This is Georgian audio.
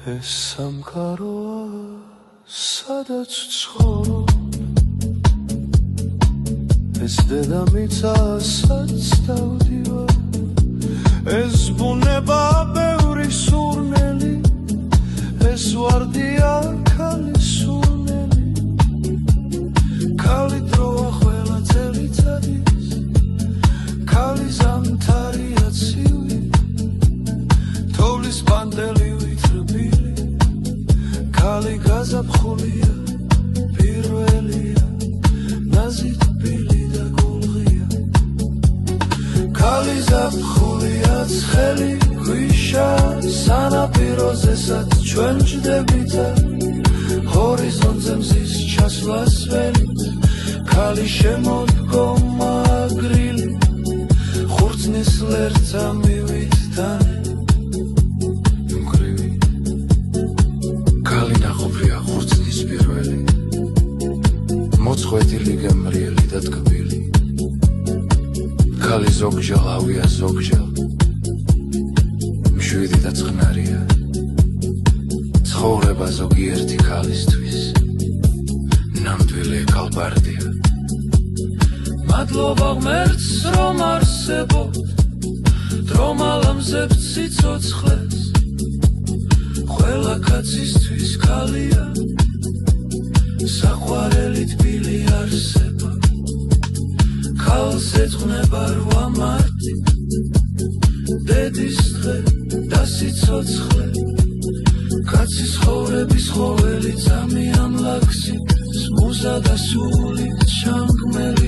ეს სამყაროა სადაც ცხოვრობ ეს დედამიწა სადაც დავდივარ ეს ბუნება ბევრი სურნელი ეს ვარდია ქალის სურნელი ქალი დროა ყველა წელიწადის ქალი ზამთარია ცივი თოვლის პანდელი ქალი გაზაფხულია პირველია ნაზი თბილი და გულღია ქალი ზაფხულია ცხელი ქვიშა სანაპიროზესაც ჩვენ ჯდებით ჰორიზონტზე მზის ჩასვლას ველი ქალი შემოდგომა გრილი ხურცნის ლერწა მივით თან მოწყვეტილი გემრიელი და ტკბილი ქალი ზოგჯერ ავია ზოგჯერ მშვიდი და წყნარია ცხოვრება ზოგიერთი ქალისთვის ნამდვილი კალბარდია მადლობა ღმერთს რომ არსებობ რომ ალამზებ სიცოცხლეს ყველა კაცისთვის ქალია საყვარელი თბილი არსება ქალს ეძღვნება 8 მარტი დედის დღე და სიცოცხლე კაცის ცხოვრების ყოველი ძამიან ლაქსი მუზა და სული ჩამგმელი